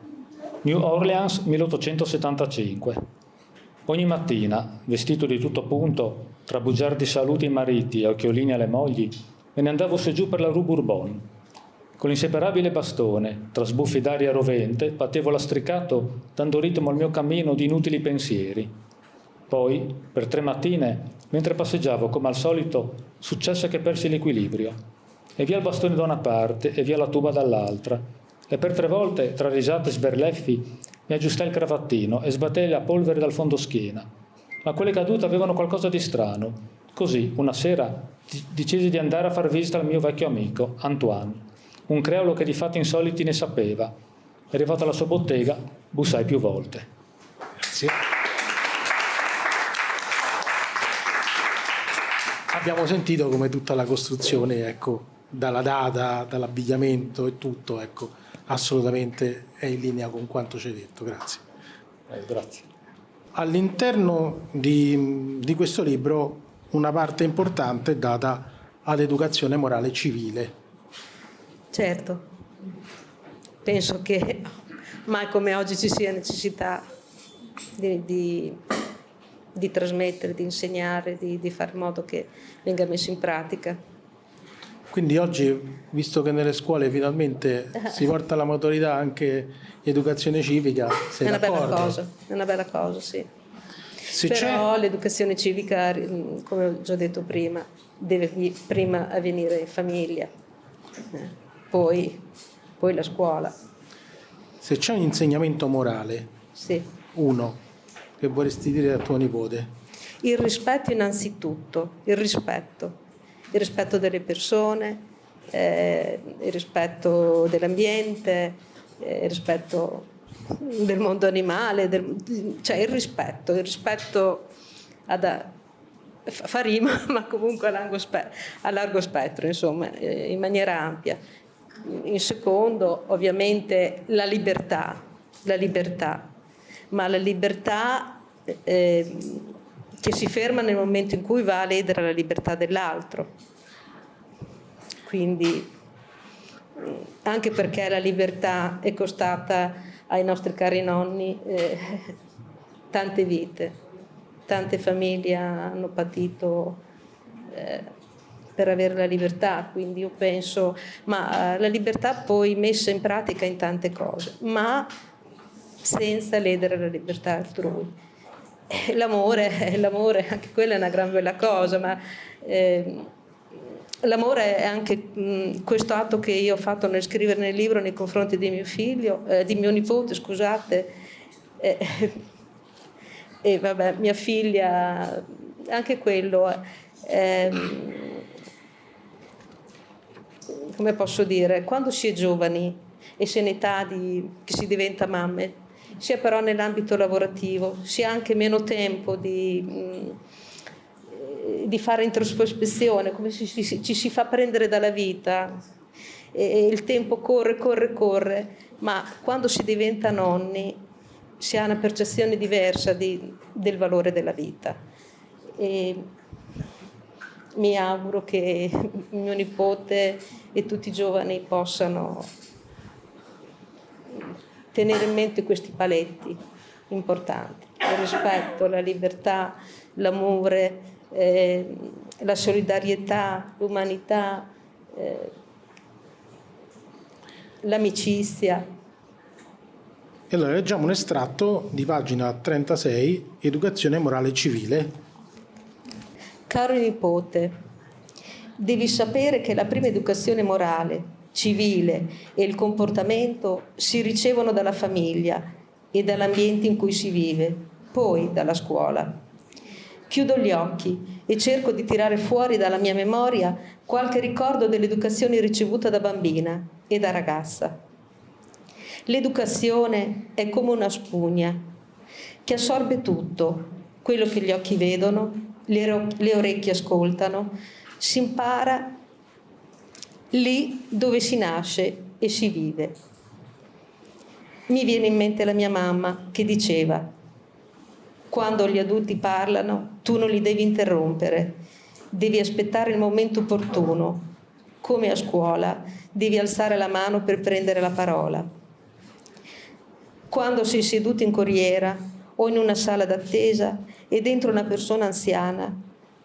New Orleans, 1875. Ogni mattina, vestito di tutto punto, tra bugiardi saluti ai mariti e occhiolini alle mogli, me ne andavo su e giù per la Rue Bourbon. Con l'inseparabile bastone, tra sbuffi d'aria rovente, battevo lastricato, dando ritmo al mio cammino di inutili pensieri. Poi, per 3 mattine, mentre passeggiavo come al solito, successe che persi l'equilibrio. E via il bastone da una parte e via la tuba dall'altra. E per 3 volte, tra risate e sberleffi, mi aggiustai il cravattino e sbattai la polvere dal fondoschiena. Ma quelle cadute avevano qualcosa di strano. Così, una sera, decisi di andare a far visita al mio vecchio amico, Antoine, un creolo che di fatti insoliti ne sapeva, È arrivato alla sua bottega, bussai più volte. Grazie. Abbiamo sentito come tutta la costruzione, ecco, dalla data, dall'abbigliamento e tutto, ecco, assolutamente è in linea con quanto ci hai detto. Grazie. Grazie. All'interno di questo libro una parte importante è data all'educazione morale civile. Certo, penso che mai come oggi ci sia necessità di trasmettere, di insegnare, di fare in modo che venga messo in pratica. Quindi oggi, visto che nelle scuole finalmente si porta alla maturità anche educazione civica, sei d'accordo? È una bella cosa, sì. Se Però l'educazione civica, come ho già detto prima, deve prima avvenire in famiglia, poi la scuola. Se c'è un insegnamento morale, Sì. uno, che vorresti dire a tuo nipote? Il rispetto innanzitutto, il rispetto delle persone, il rispetto dell'ambiente, il rispetto del mondo animale, cioè il rispetto fa rima, ma comunque a largo spettro, insomma, in maniera ampia. In secondo, ovviamente, la libertà, ma la libertà che si ferma nel momento in cui va a ledere la libertà dell'altro. Quindi, anche perché la libertà è costata ai nostri cari nonni tante vite, tante famiglie hanno patito per avere la libertà, quindi io penso, ma la libertà poi messa in pratica in tante cose, ma senza ledere la libertà altrui. L'amore, anche quella è una gran bella cosa, ma l'amore è anche questo atto che io ho fatto nel scrivere nel libro nei confronti di mio nipote, scusate, e vabbè, mia figlia, anche quello, come posso dire, quando si è giovani e si è in età che si diventa mamme, sia però nell'ambito lavorativo, si ha anche meno tempo di fare introspezione, come ci si fa prendere dalla vita, e il tempo corre, ma quando si diventa nonni si ha una percezione diversa del valore della vita. E mi auguro che mio nipote e tutti i giovani possano tenere in mente questi paletti importanti: il rispetto, la libertà, l'amore, la solidarietà, l'umanità, l'amicizia. E allora leggiamo un estratto di pagina 36, Educazione morale civile. Caro nipote, devi sapere che la prima educazione morale, civile e il comportamento si ricevono dalla famiglia e dall'ambiente in cui si vive, poi dalla scuola. Chiudo gli occhi e cerco di tirare fuori dalla mia memoria qualche ricordo dell'educazione ricevuta da bambina e da ragazza. L'educazione è come una spugna che assorbe tutto, quello che gli occhi vedono, le orecchie ascoltano, si impara lì dove si nasce e si vive. Mi viene in mente la mia mamma che diceva: quando gli adulti parlano, tu non li devi interrompere, devi aspettare il momento opportuno. Come a scuola, devi alzare la mano per prendere la parola. Quando sei seduto in corriera o in una sala d'attesa e dentro una persona anziana,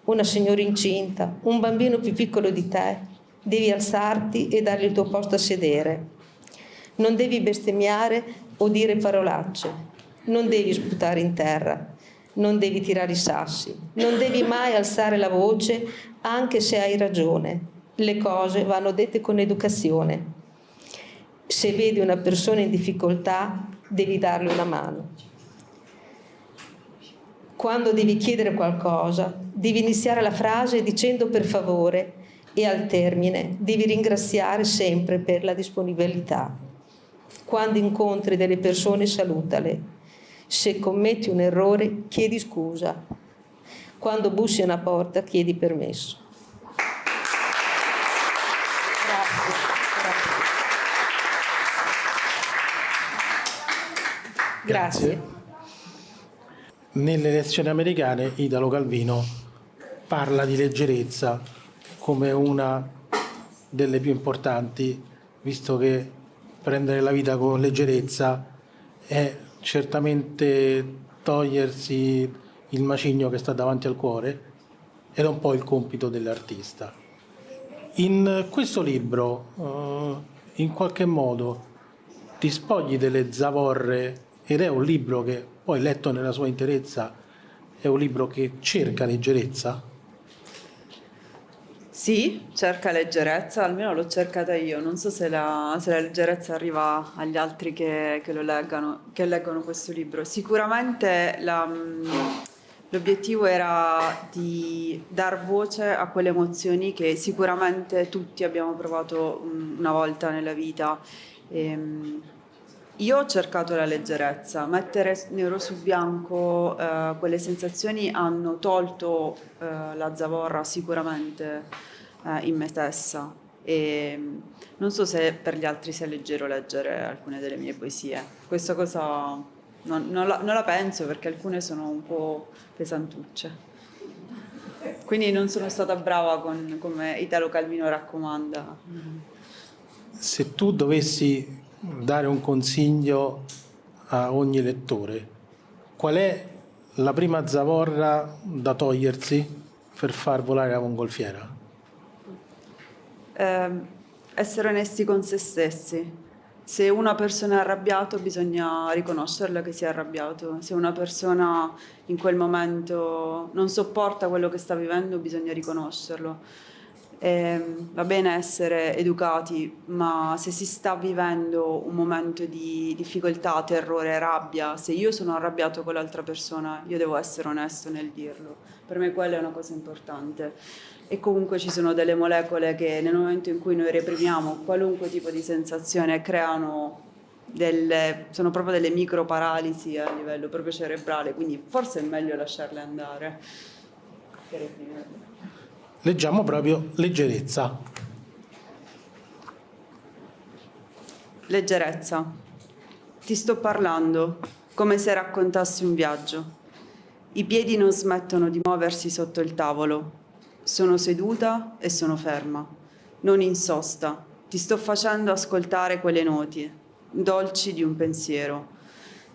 una signora incinta, un bambino più piccolo di te, devi alzarti e dargli il tuo posto a sedere. Non devi bestemmiare o dire parolacce, non devi sputare in terra, non devi tirare i sassi, non devi mai alzare la voce anche se hai ragione. Le cose vanno dette con educazione. Se vedi una persona in difficoltà, devi darle una mano. Quando devi chiedere qualcosa, devi iniziare la frase dicendo per favore e al termine devi ringraziare sempre per la disponibilità. Quando incontri delle persone, salutale. Se commetti un errore, chiedi scusa. Quando bussi a una porta, chiedi permesso. Grazie. Nelle lezioni americane Italo Calvino parla di leggerezza come una delle più importanti, visto che prendere la vita con leggerezza è certamente togliersi il macigno che sta davanti al cuore ed è un po' il compito dell'artista. In questo libro, in qualche modo, ti spogli delle zavorre ed è un libro che poi letto nella sua interezza è un libro che cerca leggerezza? Sì, cerca leggerezza, almeno l'ho cercata io. Non so se la leggerezza arriva agli altri che leggono questo libro. Sicuramente l'obiettivo era di dar voce a quelle emozioni che sicuramente tutti abbiamo provato una volta nella vita. Io ho cercato la leggerezza, mettere nero su bianco quelle sensazioni hanno tolto la zavorra sicuramente in me stessa e non so se per gli altri sia leggero leggere alcune delle mie poesie. Questa cosa non la penso perché alcune sono un po' pesantucce. Quindi non sono stata brava come Italo Calvino raccomanda. Se tu dovessi dare un consiglio a ogni lettore, qual è la prima zavorra da togliersi per far volare la mongolfiera? Essere onesti con se stessi. Se una persona è arrabbiato bisogna riconoscerla che si è arrabbiato. Se una persona in quel momento non sopporta quello che sta vivendo bisogna riconoscerlo. Va bene essere educati, ma se si sta vivendo un momento di difficoltà, terrore, rabbia, se io sono arrabbiato con l'altra persona, io devo essere onesto nel dirlo. Per me quella è una cosa importante. E comunque ci sono delle molecole che nel momento in cui noi reprimiamo qualunque tipo di sensazione sono proprio delle microparalisi a livello proprio cerebrale, quindi forse è meglio lasciarle andare che reprimerle. Leggiamo proprio leggerezza. Leggerezza. Ti sto parlando come se raccontassi un viaggio. I piedi non smettono di muoversi sotto il tavolo. Sono seduta e sono ferma, non in sosta. Ti sto facendo ascoltare quelle noti, dolci di un pensiero,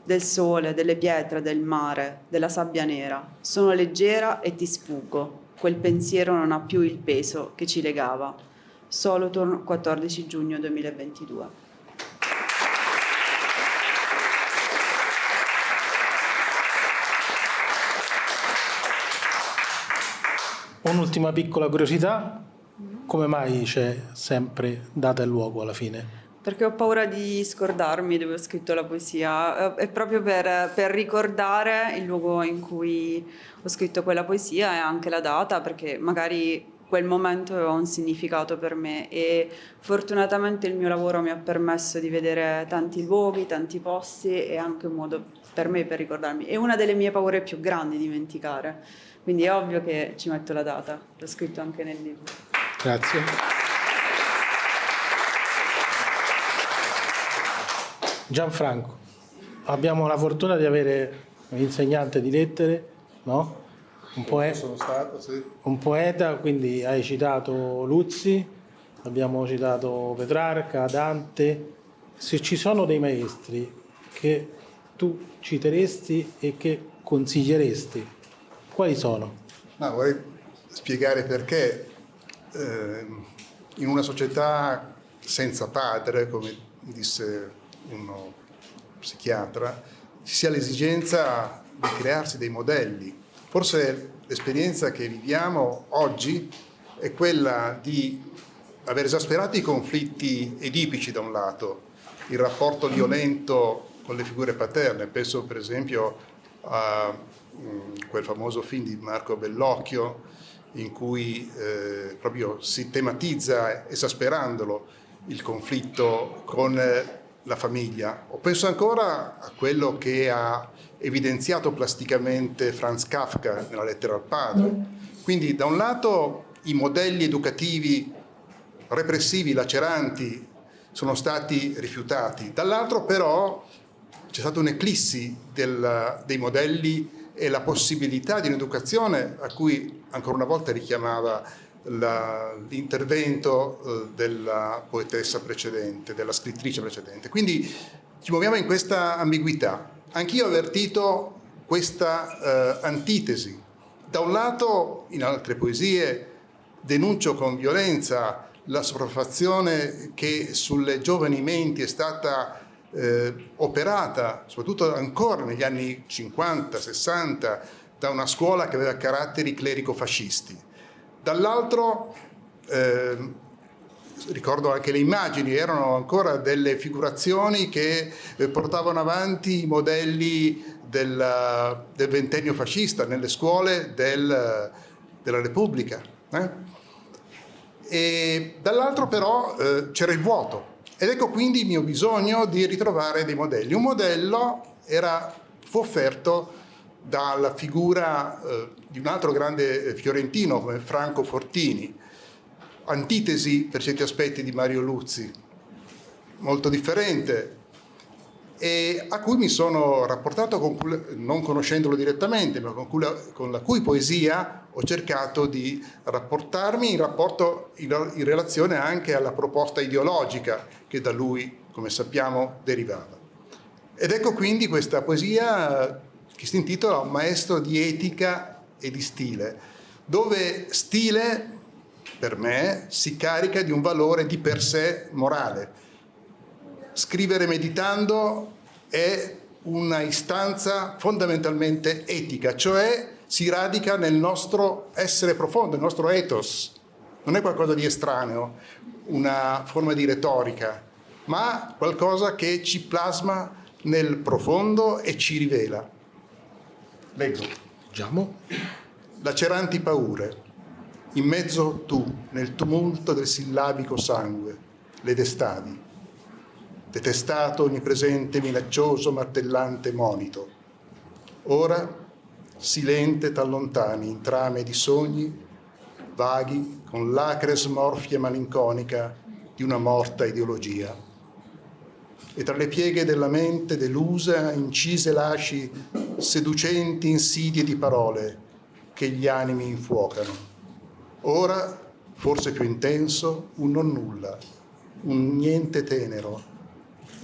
del sole, delle pietre, del mare, della sabbia nera. Sono leggera e ti sfuggo. Quel pensiero non ha più il peso che ci legava. Solo 14 giugno 2022. Un'ultima piccola curiosità, come mai c'è sempre data e luogo alla fine? Perché ho paura di scordarmi dove ho scritto la poesia, è proprio per ricordare il luogo in cui ho scritto quella poesia e anche la data, perché magari quel momento aveva un significato per me e fortunatamente il mio lavoro mi ha permesso di vedere tanti luoghi, tanti posti e anche un modo per me per ricordarmi. È una delle mie paure più grandi dimenticare, quindi è ovvio che ci metto la data, l'ho scritto anche nel libro. Grazie. Gianfranco, abbiamo la fortuna di avere un insegnante di lettere, no? Sono stato, sì. Un poeta, quindi hai citato Luzzi, abbiamo citato Petrarca, Dante. Se ci sono dei maestri che tu citeresti e che consiglieresti, quali sono? No, vorrei spiegare perché in una società senza padre, come disse uno psichiatra, ci sia l'esigenza di crearsi dei modelli. Forse l'esperienza che viviamo oggi è quella di aver esasperato i conflitti edipici da un lato, il rapporto violento con le figure paterne. Penso per esempio a quel famoso film di Marco Bellocchio in cui proprio si tematizza, esasperandolo, il conflitto con la famiglia. O penso ancora a quello che ha evidenziato plasticamente Franz Kafka nella Lettera al padre. Quindi da un lato i modelli educativi repressivi, laceranti, sono stati rifiutati, dall'altro però c'è stata un'eclissi dei modelli e la possibilità di un'educazione a cui ancora una volta richiamava l'intervento della poetessa precedente, della scrittrice precedente. Quindi ci muoviamo in questa ambiguità. Anch'io ho avvertito questa antitesi. Da un lato, in altre poesie, denuncio con violenza la sopraffazione che sulle giovani menti è stata operata, soprattutto ancora negli anni 50-60, da una scuola che aveva caratteri clerico-fascisti. Dall'altro, ricordo anche le immagini, erano ancora delle figurazioni che portavano avanti i modelli del ventennio fascista nelle scuole della Repubblica. E dall'altro però c'era il vuoto. Ed ecco quindi il mio bisogno di ritrovare dei modelli. Un modello fu offerto dalla figura di un altro grande fiorentino come Franco Fortini, antitesi per certi aspetti di Mario Luzzi, molto differente, e a cui mi sono rapportato non conoscendolo direttamente, ma con la cui poesia ho cercato di rapportarmi in relazione anche alla proposta ideologica che da lui, come sappiamo, derivava. Ed ecco quindi questa poesia che si intitola Un maestro di etica e di stile, dove stile, per me, si carica di un valore di per sé morale. Scrivere meditando è una istanza fondamentalmente etica, cioè si radica nel nostro essere profondo, nel nostro ethos. Non è qualcosa di estraneo, una forma di retorica, ma qualcosa che ci plasma nel profondo e ci rivela. Leggo. Leggiamo. Laceranti paure, in mezzo tu, nel tumulto del sillabico sangue, le destavi. Detestato onnipresente, minaccioso, martellante monito. Ora, silente t'allontani in trame di sogni vaghi con l'acre smorfia malinconica di una morta ideologia. E tra le pieghe della mente delusa incise lasci seducenti insidie di parole che gli animi infuocano. Ora, forse più intenso, un non nulla, un niente tenero,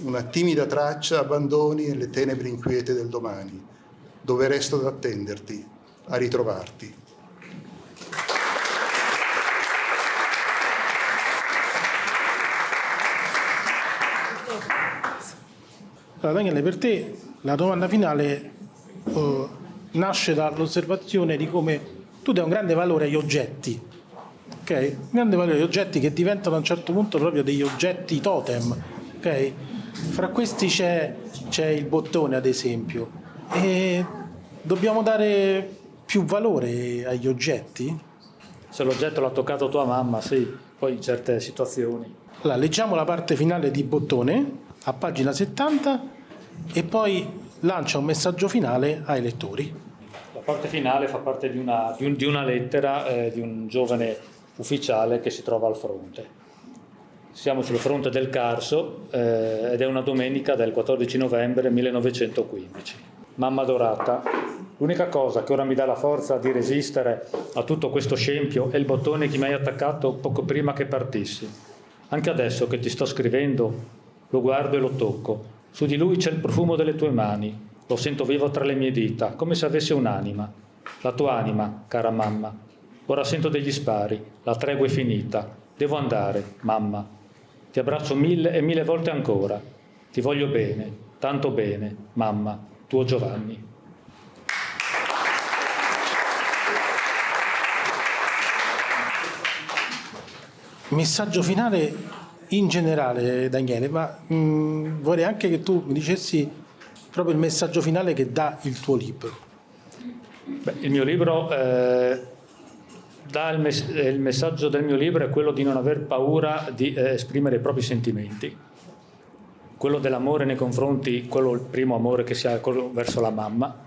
una timida traccia abbandoni nelle tenebre inquiete del domani, dove resto ad attenderti, a ritrovarti. Allora, Daniele, per te la domanda finale nasce dall'osservazione di come tu dai un grande valore agli oggetti, ok? Un grande valore agli oggetti che diventano a un certo punto proprio degli oggetti totem, ok? Fra questi c'è il bottone, ad esempio, e dobbiamo dare più valore agli oggetti? Se l'oggetto l'ha toccato tua mamma, sì, poi in certe situazioni. Allora, leggiamo la parte finale di Bottone, a pagina 70, e poi lancia un messaggio finale ai lettori. La parte finale fa parte di una lettera di un giovane ufficiale che si trova al fronte. Siamo sul fronte del Carso ed è una domenica del 14 novembre 1915. Mamma adorata, l'unica cosa che ora mi dà la forza di resistere a tutto questo scempio è il bottone che mi hai attaccato poco prima che partissi. Anche adesso che ti sto scrivendo, lo guardo e lo tocco. Su di lui c'è il profumo delle tue mani. Lo sento vivo tra le mie dita, come se avesse un'anima. La tua anima, cara mamma. Ora sento degli spari, la tregua è finita. Devo andare, mamma. Ti abbraccio 1000 e 1000 volte ancora. Ti voglio bene, tanto bene, mamma. Tuo Giovanni. Messaggio finale in generale, Daniele, ma vorrei anche che tu mi dicessi proprio il messaggio finale che dà il tuo libro. Beh, il mio libro il messaggio del mio libro è quello di non aver paura di esprimere i propri sentimenti. quello dell'amore nei confronti, quello il primo amore che si ha verso la mamma,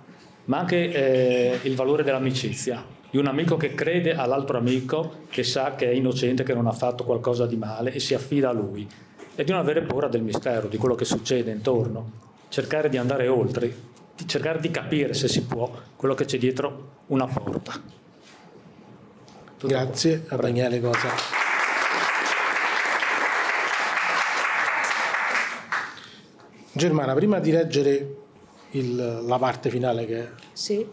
ma anche il valore dell'amicizia, di un amico che crede all'altro amico, che sa che è innocente, che non ha fatto qualcosa di male e si affida a lui, e di non avere paura del mistero, di quello che succede intorno, cercare di andare oltre, di cercare di capire, se si può, quello che c'è dietro una porta. Grazie a Daniele Cosa. Germana, prima di leggere la parte finale, Sì.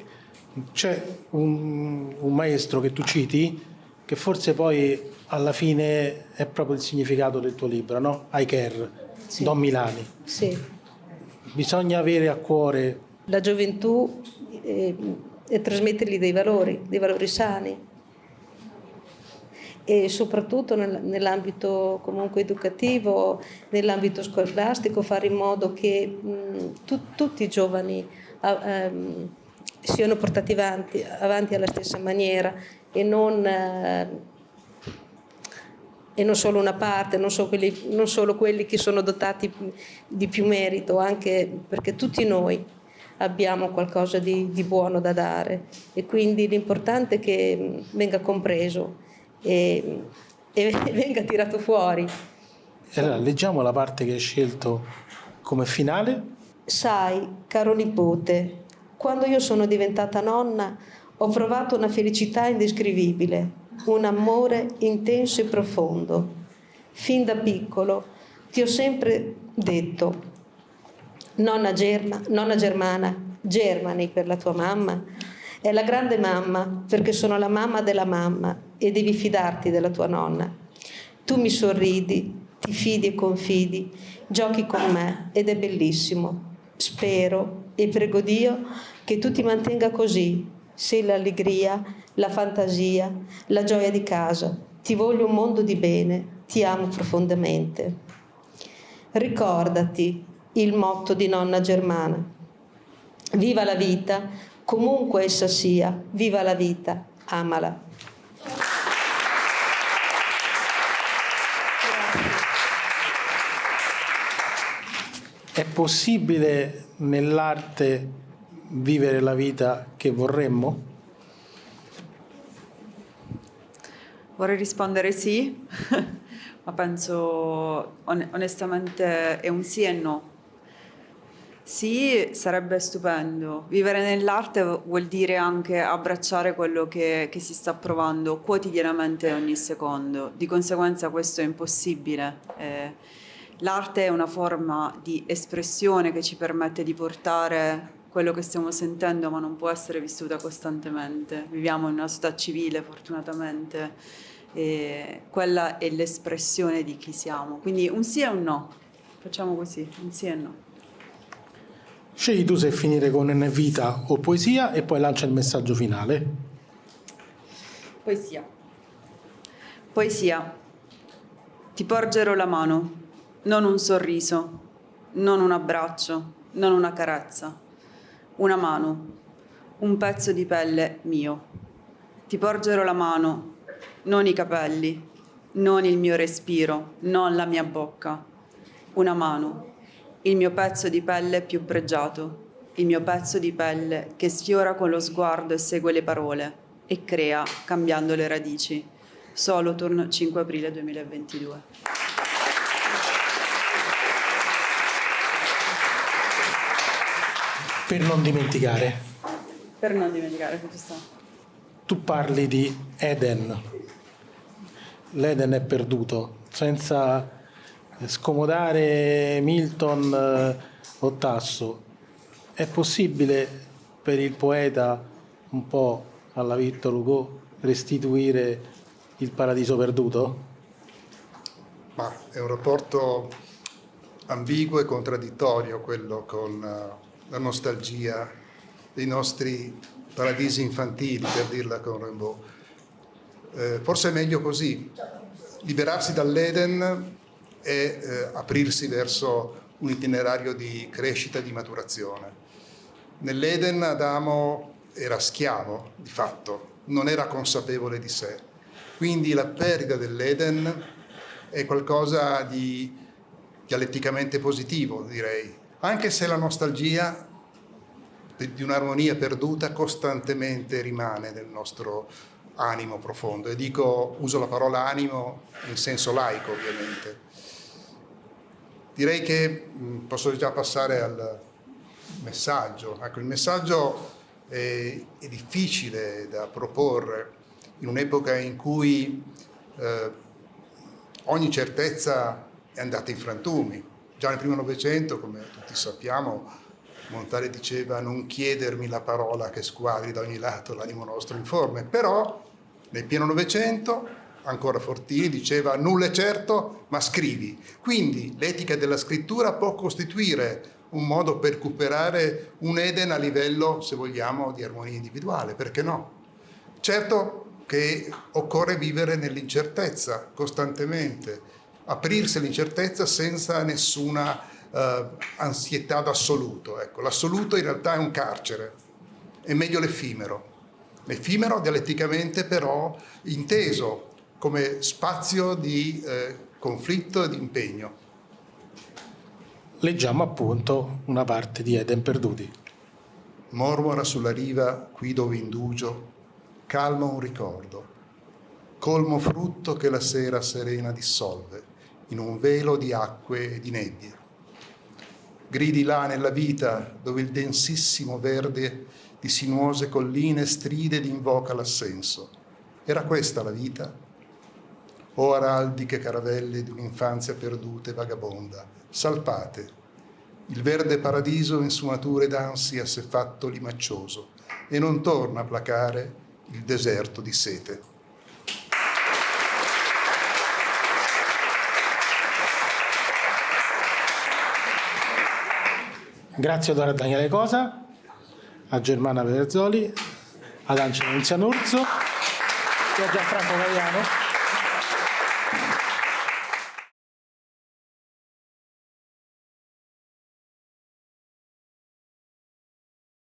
c'è un maestro che tu citi, che forse poi alla fine è proprio il significato del tuo libro, no? Aiker, Sì. Don Milani. Sì. Bisogna avere a cuore La gioventù e trasmettergli dei valori sani, e soprattutto nell'ambito comunque educativo, nell'ambito scolastico, fare in modo che tutti i giovani siano portati avanti alla stessa maniera, e non solo una parte, non solo quelli che sono dotati di più merito, anche perché tutti noi abbiamo qualcosa di buono da dare, e quindi l'importante è che venga compreso e venga tirato fuori. Allora, leggiamo la parte che hai scelto come finale. Sai, caro nipote, quando io sono diventata nonna ho provato una felicità indescrivibile, un amore intenso e profondo. Fin da piccolo ti ho sempre detto: nonna Germana, Germani per la tua mamma, è la grande mamma perché sono la mamma della mamma e devi fidarti della tua nonna. Tu mi sorridi, ti fidi e confidi, giochi con me ed è bellissimo. Spero e prego Dio che tu ti mantenga così. Sei l'allegria, la fantasia, la gioia di casa. Ti voglio un mondo di bene, ti amo profondamente. Ricordati il motto di nonna Germana: viva la vita, comunque essa sia, viva la vita, amala. È possibile nell'arte vivere la vita che vorremmo? Vorrei rispondere sì, ma penso onestamente è un sì e no. Sì, sarebbe stupendo. Vivere nell'arte vuol dire anche abbracciare quello che si sta provando quotidianamente ogni secondo. Di conseguenza questo è impossibile. L'arte è una forma di espressione che ci permette di portare quello che stiamo sentendo, ma non può essere vissuta costantemente. Viviamo in una società civile, fortunatamente, e quella è l'espressione di chi siamo. Quindi un sì e un no. Facciamo così, un sì e no. Scegli tu se finire con vita o poesia e poi lancia il messaggio finale. Poesia. Poesia. Ti porgerò la mano, non un sorriso, non un abbraccio, non una carezza. Una mano, un pezzo di pelle mio. Ti porgerò la mano, non i capelli, non il mio respiro, non la mia bocca. Una mano, il mio pezzo di pelle più pregiato, il mio pezzo di pelle che sfiora con lo sguardo e segue le parole e crea cambiando le radici. Solothurn, 5 aprile 2022. Per non dimenticare. Per non dimenticare che ci sta. Tu parli di Eden. L'Eden è perduto, senza scomodare Milton o Tasso. È possibile per il poeta, un po' alla Victor Hugo, restituire il paradiso perduto? Ma è un rapporto ambiguo e contraddittorio quello con la nostalgia dei nostri paradisi infantili, per dirla con Rimbaud. Forse è meglio così, liberarsi dall'Eden e aprirsi verso un itinerario di crescita e di maturazione. Nell'Eden Adamo era schiavo di fatto, non era consapevole di sé. Quindi la perdita dell'Eden è qualcosa di dialetticamente positivo, direi, anche se la nostalgia di un'armonia perduta costantemente rimane nel nostro animo profondo. E uso la parola animo in senso laico, ovviamente. Direi che posso già passare al messaggio. Ecco, il messaggio è difficile da proporre in un'epoca in cui ogni certezza è andata in frantumi. Già nel primo Novecento, come tutti sappiamo, Montale diceva: non chiedermi la parola che squadri da ogni lato l'animo nostro informe. Però nel pieno Novecento, ancora Fortini diceva: nulla è certo, ma scrivi. Quindi l'etica della scrittura può costituire un modo per recuperare un Eden a livello, se vogliamo, di armonia individuale. Perché no? Certo che occorre vivere nell'incertezza costantemente, aprirsi all'incertezza senza nessuna ansietà d'assoluto. Ecco, l'assoluto in realtà è un carcere, è meglio l'effimero. L'effimero dialetticamente però inteso come spazio di conflitto e di impegno. Leggiamo appunto una parte di Eden perduti. Mormora sulla riva qui dove indugio, calmo un ricordo, colmo frutto che la sera serena dissolve in un velo di acque e di nebbie. Gridi là nella vita dove il densissimo verde di sinuose colline stride ed invoca l'assenso. Era questa la vita? O araldiche caravelle di un'infanzia perduta e vagabonda, salpate, il verde paradiso in sfumature d'ansia s'è fatto limaccioso e non torna a placare il deserto di sete. Grazie a Daniele Cosa, a Germana Verzoli, ad Angela Nunzianurzo e a Gianfranco Gaiano.